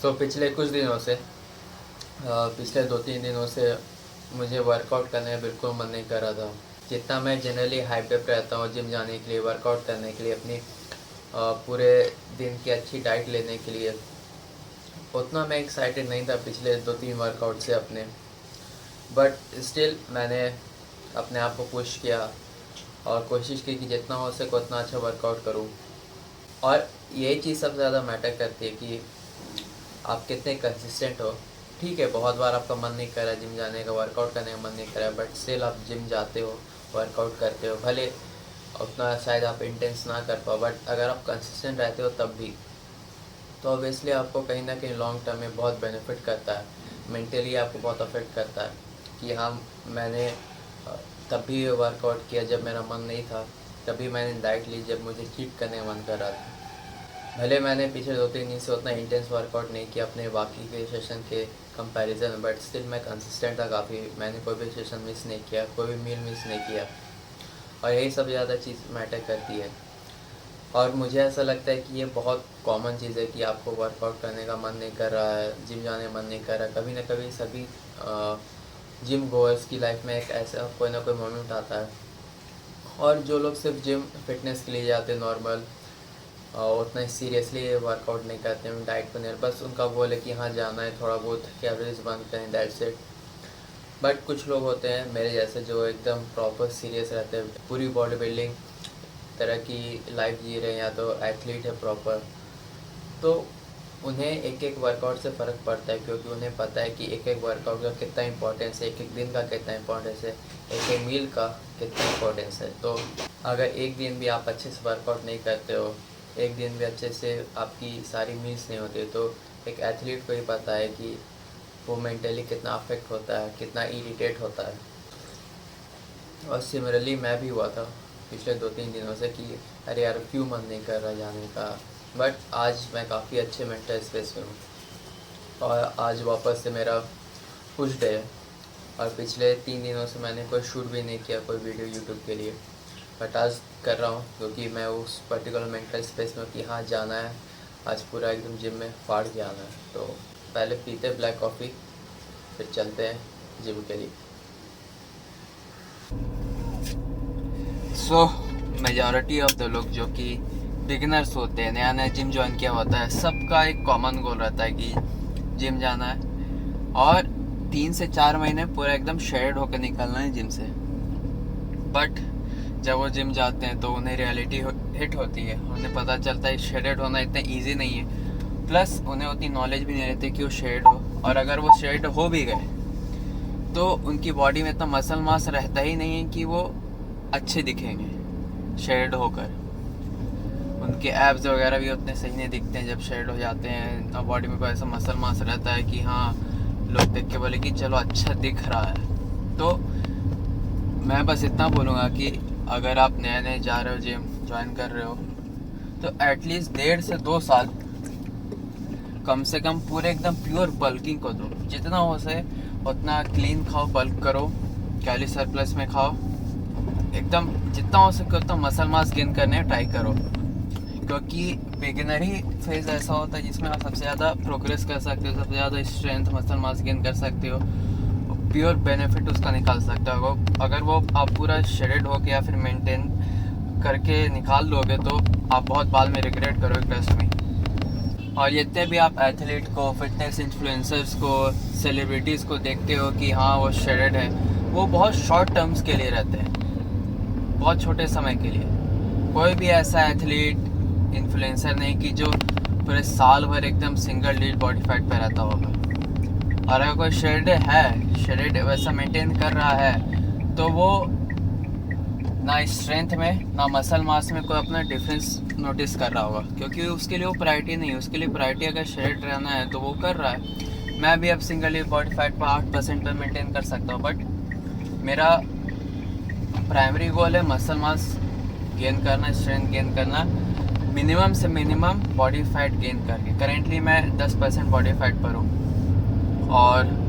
तो पिछले कुछ दिनों से पिछले 2-3 दिनों से मुझे वर्कआउट करने का बिल्कुल मन नहीं कर रहा था। जितना मैं जनरली हाइप पे रहता हूँ जिम जाने के लिए, वर्कआउट करने के लिए, अपनी पूरे दिन की अच्छी डाइट लेने के लिए, उतना मैं एक्साइटेड नहीं था पिछले 2-3 वर्कआउट से अपने। बट स्टिल मैंने अपने आप को पुश किया और कोशिश की कि जितना हो सके उतना अच्छा वर्कआउट करूँ। और यही चीज़ सबसे ज़्यादा मैटर करती है कि आप कितने कंसिस्टेंट हो। ठीक है, बहुत बार आपका मन नहीं कर रहा जिम जाने का, वर्कआउट करने का मन नहीं कर रहा, बट स्टिल आप जिम जाते हो, वर्कआउट करते हो। भले उतना शायद आप इंटेंस ना कर पाओ, बट अगर आप कंसिस्टेंट रहते हो तब भी, तो ऑब्वियसली आपको कहीं ना कहीं लॉन्ग टर्म में बहुत बेनिफिट करता है। मेंटली आपको बहुत अफेक्ट करता है कि हाँ, मैंने तब भी वर्कआउट किया जब मेरा मन नहीं था, तभी मैंने डाइट ली जब मुझे चीट करने का मन कर रहा था। भले मैंने पिछले 2-3 दिन से उतना इंटेंस वर्कआउट नहीं किया अपने बाकी के सेशन के कंपैरिजन में, बट स्टिल मैं कंसिस्टेंट था काफ़ी। मैंने कोई भी सेशन मिस नहीं किया, कोई भी मील मिस नहीं किया, और यही सब ज़्यादा चीज़ मैटर करती है। और मुझे ऐसा लगता है कि ये बहुत कॉमन चीज़ है कि आपको वर्कआउट करने का मन नहीं कर रहा है, जिम जाने का मन नहीं कर रहा है। कभी ना कभी सभी जिम गोअर्स की लाइफ में एक ऐसा कोई ना कोई मोमेंट आता है। और जो लोग सिर्फ जिम फिटनेस के लिए जाते हैं नॉर्मल, और उतना सीरियसली वर्कआउट नहीं करते हैं, डाइट पर नहीं, बस उनका गोल है कि हाँ जाना है, थोड़ा बहुत कैलोरीज बर्न करें, दैट्स इट। बट कुछ लोग होते हैं मेरे जैसे जो एकदम प्रॉपर सीरियस रहते हैं, पूरी बॉडी बिल्डिंग तरह की लाइफ जी रहे हैं, या तो एथलीट है प्रॉपर, तो उन्हें एक एक वर्कआउट से फ़र्क पड़ता है, क्योंकि उन्हें पता है कि एक एक वर्कआउट का कितना इंपॉर्टेंस है, एक एक दिन का कितना इंपॉर्टेंस है, एक एक मील का कितना इंपॉर्टेंस है। तो अगर एक दिन भी आप अच्छे से वर्कआउट नहीं करते हो, एक दिन भी अच्छे से आपकी सारी मील्स नहीं होती, तो एक एथलीट को ही पता है कि वो मेंटली कितना अफेक्ट होता है, कितना इरिटेट होता है। और सिमिलरली मैं भी हुआ था पिछले 2-3 दिनों से कि अरे यार क्यों मन नहीं कर रहा जाने का। बट आज मैं काफ़ी अच्छे मेंटल स्पेस में हूँ, और आज वापस से मेरा पुश डे है। और पिछले 3 दिनों से मैंने कोई शूट भी नहीं किया, कोई वीडियो यूट्यूब के लिए, बट आज कर रहा हूँ क्योंकि मैं उस पर्टिकुलर मेंटल स्पेस में कि हाँ जाना है, आज पूरा एकदम जिम में फाड़ के आना है। तो पहले पीते ब्लैक कॉफ़ी, फिर चलते हैं जिम के लिए। सो मेजॉरिटी ऑफ द लोग जो कि बिगिनर्स होते हैं, नया नया जिम ज्वाइन किया होता है, सबका एक कॉमन गोल रहता है कि जिम जाना है और 3 से 4 महीने पूरा एकदम शेड होकर निकलना है जिम से। बट जब वो जिम जाते हैं तो उन्हें रियलिटी हिट होती है, उन्हें पता चलता है शेडेड होना इतना ईजी नहीं है। प्लस उन्हें उतनी नॉलेज भी नहीं रहती कि वो शेड हो, और अगर वो शेड हो भी गए तो उनकी बॉडी में इतना मसल मास रहता ही नहीं है कि वो अच्छे दिखेंगे शेड होकर। उनके एब्स वगैरह भी उतने सही नहीं दिखते हैं जब शेड हो जाते हैं, और बॉडी में कोई ऐसा मसल मास रहता है कि हाँ लोग देख के बोले कि चलो अच्छा दिख रहा है। तो मैं बस इतना बोलूँगा कि अगर आप नए नए जा रहे हो, जिम ज्वाइन कर रहे हो, तो एटलीस्ट 1.5 से 2 साल कम से कम पूरे एकदम प्योर बल्किंग को दो। जितना हो सके उतना क्लीन खाओ, बल्क करो, कैलोरी सरप्लस में खाओ, एकदम जितना हो सके उतना मसल मास गेन करने ट्राई करो। क्योंकि बिगिनर ही फेज ऐसा होता है जिसमें आप सबसे ज़्यादा प्रोग्रेस कर सकते हो, सबसे ज़्यादा स्ट्रेंथ मसल मास गेन कर सकते हो, प्योर बेनिफिट उसका निकाल सकते हो। अगर वो आप पूरा शेडेड होके या फिर मेंटेन करके निकाल लोगे तो आप बहुत बाद में रिग्रेट करोगे, ट्रस्ट में। और जितने भी आप एथलीट को, फिटनेस इन्फ्लुएंसर्स को, सेलिब्रिटीज़ को देखते हो कि हाँ वो शेडेड है, वो बहुत शॉर्ट टर्म्स के लिए रहते हैं, बहुत छोटे समय के लिए। कोई भी ऐसा एथलीट इन्फ्लुएंसर नहीं कि जो पूरे साल भर एकदम सिंगल डिजिट बॉडी फैट पे रहता होगा। और अगर कोई शेडेड वैसा मेंटेन कर रहा है तो वो ना स्ट्रेंथ में ना मसल मास में कोई अपना डिफरेंस नोटिस कर रहा होगा, क्योंकि उसके लिए वो प्रायोरिटी नहीं है। उसके लिए प्रायोरिटी अगर शेडेड रहना है तो वो कर रहा है। मैं भी अब सिंगल डिजिट बॉडी फैट पर 8% पर मेंटेन कर सकता हूँ, बट मेरा प्राइमरी गोल है मसल मास गेन करना, स्ट्रेंथ गेन करना, मिनिमम से मिनिमम बॉडी फैट गेन करके। करेंटली मैं 10% बॉडी फैट पर हूँ, और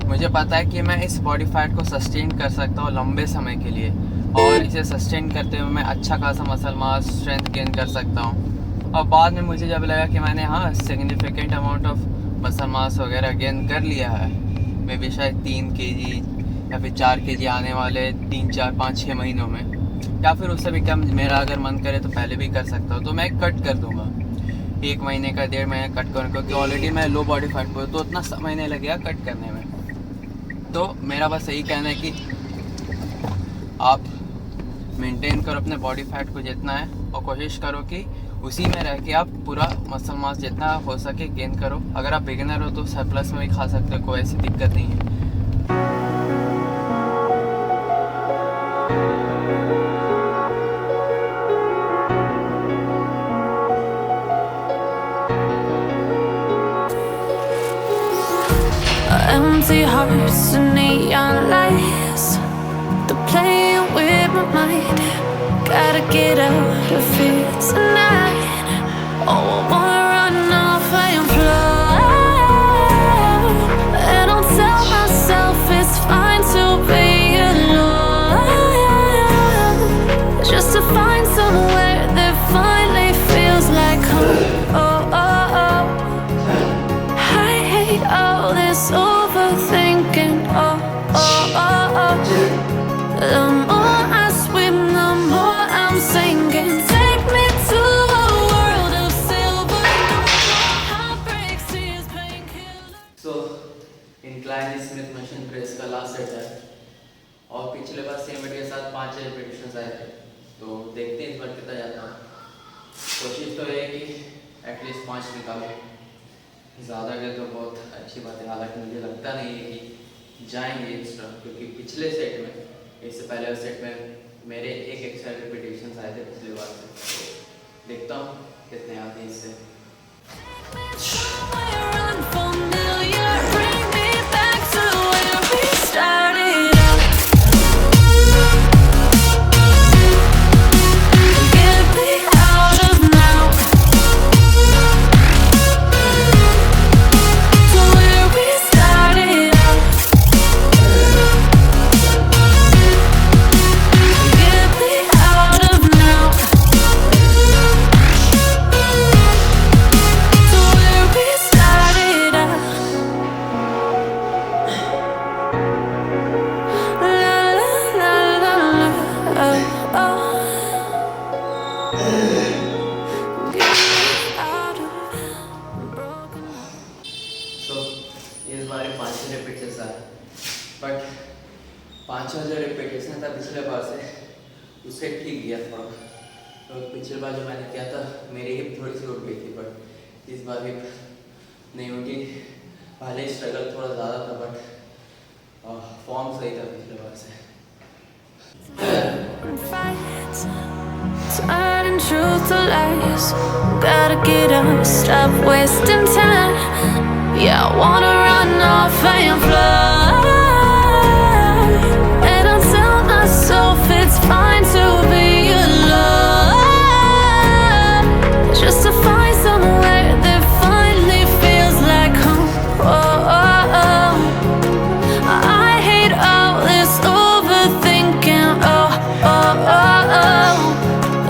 मुझे पता है कि मैं इस बॉडी फैट को सस्टेन कर सकता हूँ लंबे समय के लिए, और इसे सस्टेन करते हुए मैं अच्छा खासा मसल मास स्ट्रेंथ गेन कर सकता हूँ। और बाद में मुझे जब लगा कि मैंने हाँ significant amount of muscle mass वगैरह गेन कर लिया है, मे बी शायद 3 kg या फिर 4 kg आने वाले 3, 4, 5, 6 महीनों में, या फिर उससे भी कम मेरा अगर मन करे तो पहले भी कर सकता हूँ, तो मैं कट कर दूँगा 1 महीने का, 1.5 महीने कट करूँ, क्योंकि ऑलरेडी मैं लो बॉडी फैट पर, तो उतना समय नहीं लगेगा कट करने में। तो मेरा बस यही कहना है कि आप मेंटेन करो अपने बॉडी फैट को जितना है, और कोशिश करो कि उसी में रह के आप पूरा मसल मास जितना हो सके गेन करो। अगर आप बिगिनर हो तो सरप्लस में भी खा सकते हो, कोई ऐसी दिक्कत नहीं है। Empty hearts and neon lights, they're playing with my mind. Gotta get out of here tonight. Oh, I wanna run off and fly, and I'll tell myself it's fine to be alone, just to find somewhere that finally feels like home. Oh, oh, oh. I hate all this overthinking. Oh, oh, oh, oh. The more I swim, the more I'm sinking. Take me to a world of silver, heartbreaks, tears, painkillers. So, incline Smith machine press का last set है, और पिछले बार same wait के साथ 5 repetitions आए थे, तो देखते हैं इस बार कितना जाता है। कोशिश तो है कि एटलीस्ट 5 निकालो, ज़्यादा गए तो बहुत अच्छी बात है, हालांकि मुझे लगता नहीं है कि जाएंगे एक्स्ट्रा, क्योंकि पिछले सेट में, इससे पहले सेट में मेरे एक एक्स्ट्रा रिपीटेशंस आए थे पिछले बार से, तो देखता हूँ कितने आते हैं इससे। Somewhere unfamiliar, bring me back to where we started out. Get me out of now, to where we started out. Get me out of now, to where we started out. La la la la la, oh, oh. Get me out of broken heart. तो इस बार 5 repetitions आए, but 5वां जो repetition था पिछले बार से, उससे ठीक गया थोड़ा। तो पिछले बार जो मैंने किया था मेरी हिप थोड़ी सी उठ गई थी, बट इस बार हिप नहीं उठी। पहले स्ट्रगल थोड़ा ज़्यादा था, बट फॉर्म सही था पिछले बार से। And fights, turning truth to lies. Gotta get up, stop wasting time. Yeah, I wanna run off and fly, and I'll tell myself it's fine to be alone, just to find somewhere that finally feels like home. Oh, oh, oh. I hate all this overthinking. Oh, oh, oh, oh.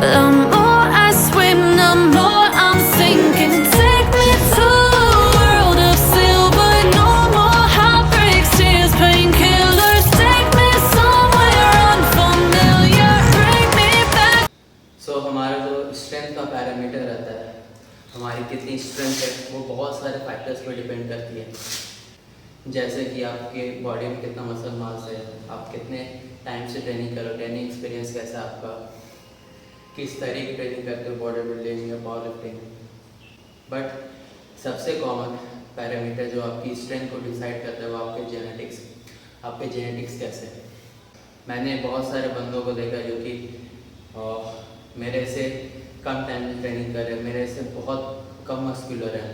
The more I swim, the more I'm sinking. Take me to a world of silver, no more heartbreaks, tears, painkillers. Take me somewhere unfamiliar, bring me back. सो हमारा जो strength का parameter रहता है, हमारी कितनी strength है, वो बहुत सारे फैक्टर्स पर डिपेंड करती है। जैसे कि आपके बॉडी में कितना मसल मास है, आप कितने टाइम से ट्रेनिंग करो, ट्रेनिंग एक्सपीरियंस कैसा है आपका, किस तरह की ट्रेनिंग करते हो, बॉडी बिल्डिंग या पावर लिफ्टिंग। बट सबसे कॉमन पैरामीटर जो आपकी स्ट्रेंथ को डिसाइड करता है वो आपके जेनेटिक्स। आपके जेनेटिक्स कैसे हैं। मैंने बहुत सारे बंदों को देखा जो कि मेरे से कम टाइम में ट्रेनिंग कर रहे हैं, मेरे से बहुत कम मस्कुलर हैं,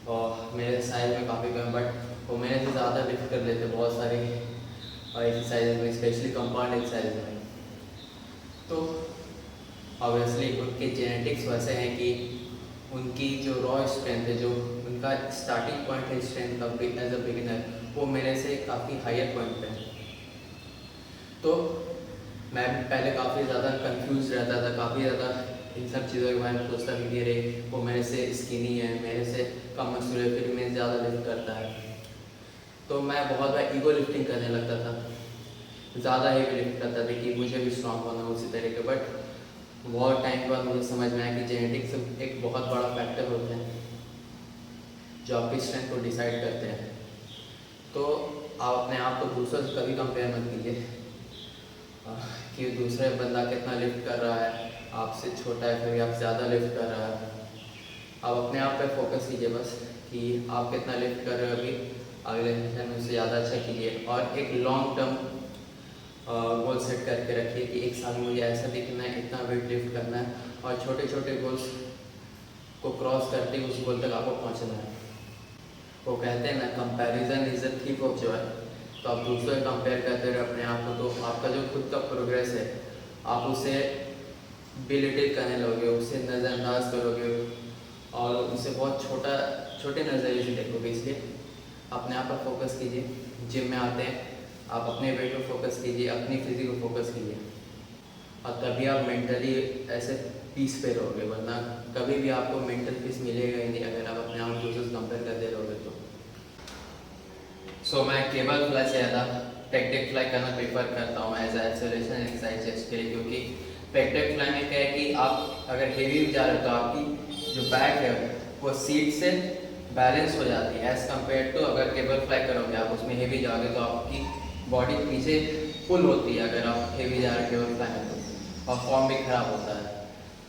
और मेरे साइज में काफ़ी कम, बट वो मेरे से ज़्यादा लिफ्ट कर लेते बहुत सारे एक्सरसाइज में, स्पेशली कंपाउंड एक्सरसाइज में। तो ऑब्वियसली उनके जेनेटिक्स वैसे हैं कि उनकी जो रॉ स्ट्रेंथ है, जो उनका स्टार्टिंग पॉइंट है स्ट्रेंथ का एज अ बिगिनर, वो मेरे से काफ़ी हायर पॉइंट पे है। तो मैं पहले काफ़ी ज़्यादा कंफ्यूज रहता था, काफ़ी ज़्यादा इन सब चीज़ों के बारे में सोचता था कि अरे वो मेरे से स्किनी है, मेरे से कम मसूल है, फिर मैं ज़्यादा लिफ्ट करता है। तो मैं बहुत बार ईगो लिफ्टिंग करने लगता था, ज़्यादा हेवी लिफ्ट करता था कि मुझे भी स्ट्रॉन्ग होना उसी तरीके। बट बहुत टाइम के बाद मुझे समझ में आया कि जेनेटिक्स एक बहुत बड़ा फैक्टर होता है जो आपकी स्ट्रेंथ को डिसाइड करते हैं। तो आप अपने आप को दूसरों से कभी कंपेयर मत कीजिए कि दूसरे बंदा कितना लिफ्ट कर रहा है, आपसे छोटा है फिर भी आप ज़्यादा लिफ्ट कर रहा है। आप अपने आप पे फोकस कीजिए बस कि आप कितना लिफ्ट कर रहे हो अभी, अगले सेशन में उससे ज़्यादा अच्छा कीजिए। और एक लॉन्ग टर्म गोल सेट करके रखिए कि एक साल में मुझे ऐसा दिखना है, इतना वेट लिफ्ट करना है, और छोटे छोटे गोल्स को क्रॉस करते ही उस गोल तक आपको पहुँचना है। वो कहते हैं ना, comparison is a thief of Joy. तो आप दूसरों से कंपेयर करते रहे अपने आप को, तो आपका जो खुद का प्रोग्रेस है आप उसे बिलिटिल करने लगोगे, उसे नज़रअंदाज करोगे और उसे बहुत छोटे नज़रिए से देखोगे। इसलिए अपने आप पर फोकस कीजिए। जिम में आते हैं आप अपने वेट पर फोकस कीजिए, अपनी फिजिक को फोकस कीजिए, और तभी आप मेंटली ऐसे पीस पे रहोगे। वरना कभी भी आपको मेंटल पीस मिलेगा ही नहीं अगर आप अपने आप दूसरों से कंपेयर करते रहोगे तो। सो मैं केबल फ्लाई से ज़्यादा पेक्टेक फ्लाई करना प्रेफर करता हूँ एज एक्सेलरेशन एक्सरसाइज चेस्ट के लिए, क्योंकि पेक्टेक फ्लाई में क्या है कि आप अगर हेवी जा रहे हो तो आपकी जो बैक है वो सीट से बैलेंस हो जाती है एज़ कम्पेयर टू अगर केबल फ्लाई करोगे आप उसमें हेवी जाओगे तो आपकी बॉडी पीछे पुल होती है अगर आप हेवी जा रहे हो केबल फ्लाई में तो, और फॉर्म भी ख़राब होता है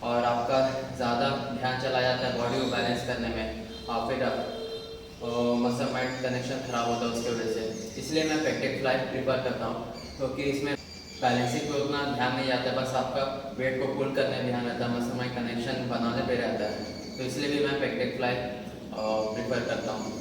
और आपका ज़्यादा ध्यान चला जाता है बॉडी को बैलेंस करने में, और फिर मसल माइंड कनेक्शन ख़राब होता है उसकी वजह से। इसलिए मैं पेक्टेक फ्लाई प्रीफर करता हूँ, क्योंकि इसमें बैलेंसिंग पे उतना ध्यान नहीं जाता है, बस आपका वेट को पुल करने में ध्यान रहता है, मसल माइंड कनेक्शन बनाने पे रहता है। तो इसलिए भी मैं पेक्टेक फ्लाई प्रीफर करता हूँ।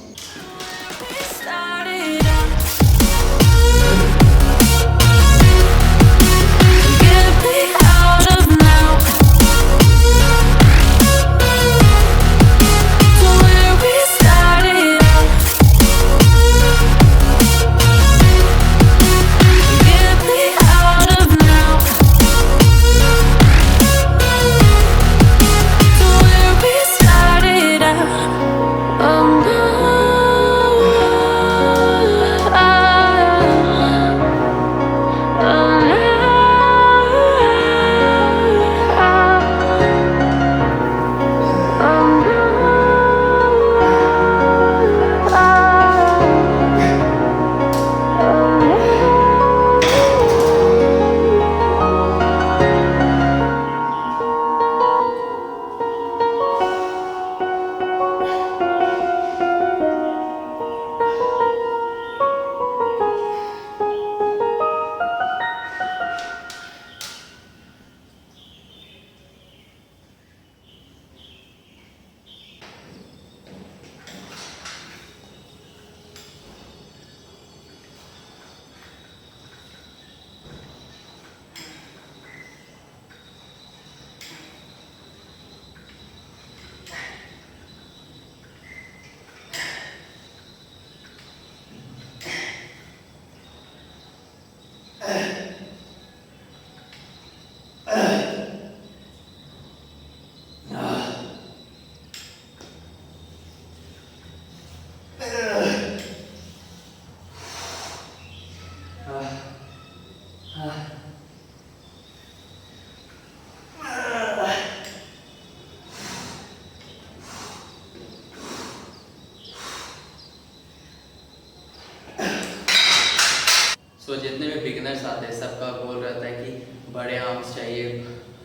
तो जितने भी बिगिनर्स आते हैं सबका गोल रहता है कि बड़े आर्म्स चाहिए,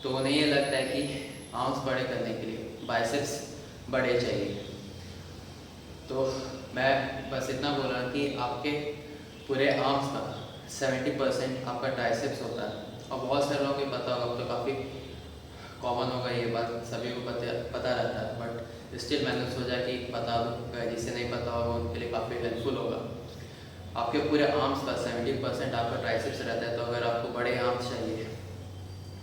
तो उन्हें ये लगता है कि आर्म्स बड़े करने के लिए बाइसेप्स बड़े चाहिए। तो मैं बस इतना बोल रहा हूँ कि आपके पूरे आर्म्स का 70% आपका ट्राइसेप्स होता है, और बहुत सारे लोगों को पता होगा, तो काफ़ी कॉमन होगा ये बात, सभी को पता रहता है, बट स्टिल मैंने सोचा कि बता दूँ, जिसे नहीं पता होगा उनके लिए काफ़ी हेल्पफुल होगा। आपके पूरे आर्म्स का 70% आपका ट्राइसेप्स रहता है, तो अगर आपको बड़े आर्म्स चाहिए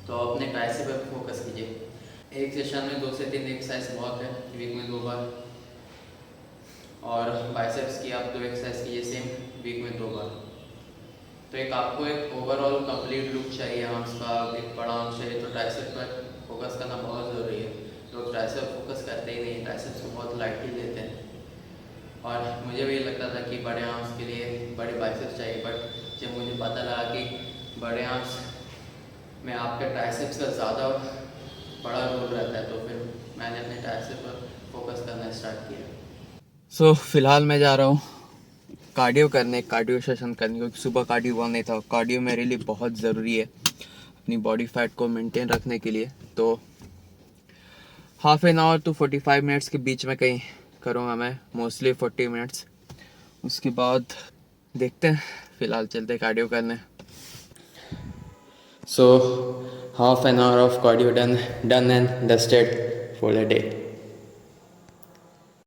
तो अपने ट्राइसेप पर फोकस कीजिए। एक सेशन में 2 से 3 एक्सरसाइज बहुत है, वीक में 2 बार, और बाइसेप्स की आप 2 एक्सरसाइज कीजिए सेम वीक में 2 बार। तो एक आपको एक ओवरऑल कंप्लीट लुक चाहिए आर्म्स का, एक बड़ा आर्म चाहिए तो ट्राइसेप पर फोकस करना बहुत ज़रूरी है। लोग ट्राइसेप फोकस करते ही नहीं, ट्राइसेप्स को बहुत लाइटली लेते हैं। और मुझे भी लगता था कि बड़े आर्म्स के लिए बड़े बाइसेप्स चाहिए, बट जब मुझे पता लगा कि बड़े आर्म्स में आपके ट्राइसेप्स का ज़्यादा बड़ा रोल रहता है, तो फिर मैंने अपने ट्राइसेप पर फोकस करना स्टार्ट किया। फ़िलहाल मैं जा रहा हूँ कार्डियो करने, कार्डियो सेशन करने, क्योंकि सुबह कार्डियो हुआ नहीं था। कार्डियो मेरे लिए बहुत ज़रूरी है अपनी बॉडी फैट को मेंटेन रखने के लिए। तो half an hour to 45 minutes के बीच में कहीं करूँगा मैं, मोस्टली 40 मिनट्स। उसके बाद देखते हैं, फ़िलहाल चलते कार्डियो करने। So half an hour of cardio done and dusted for the day.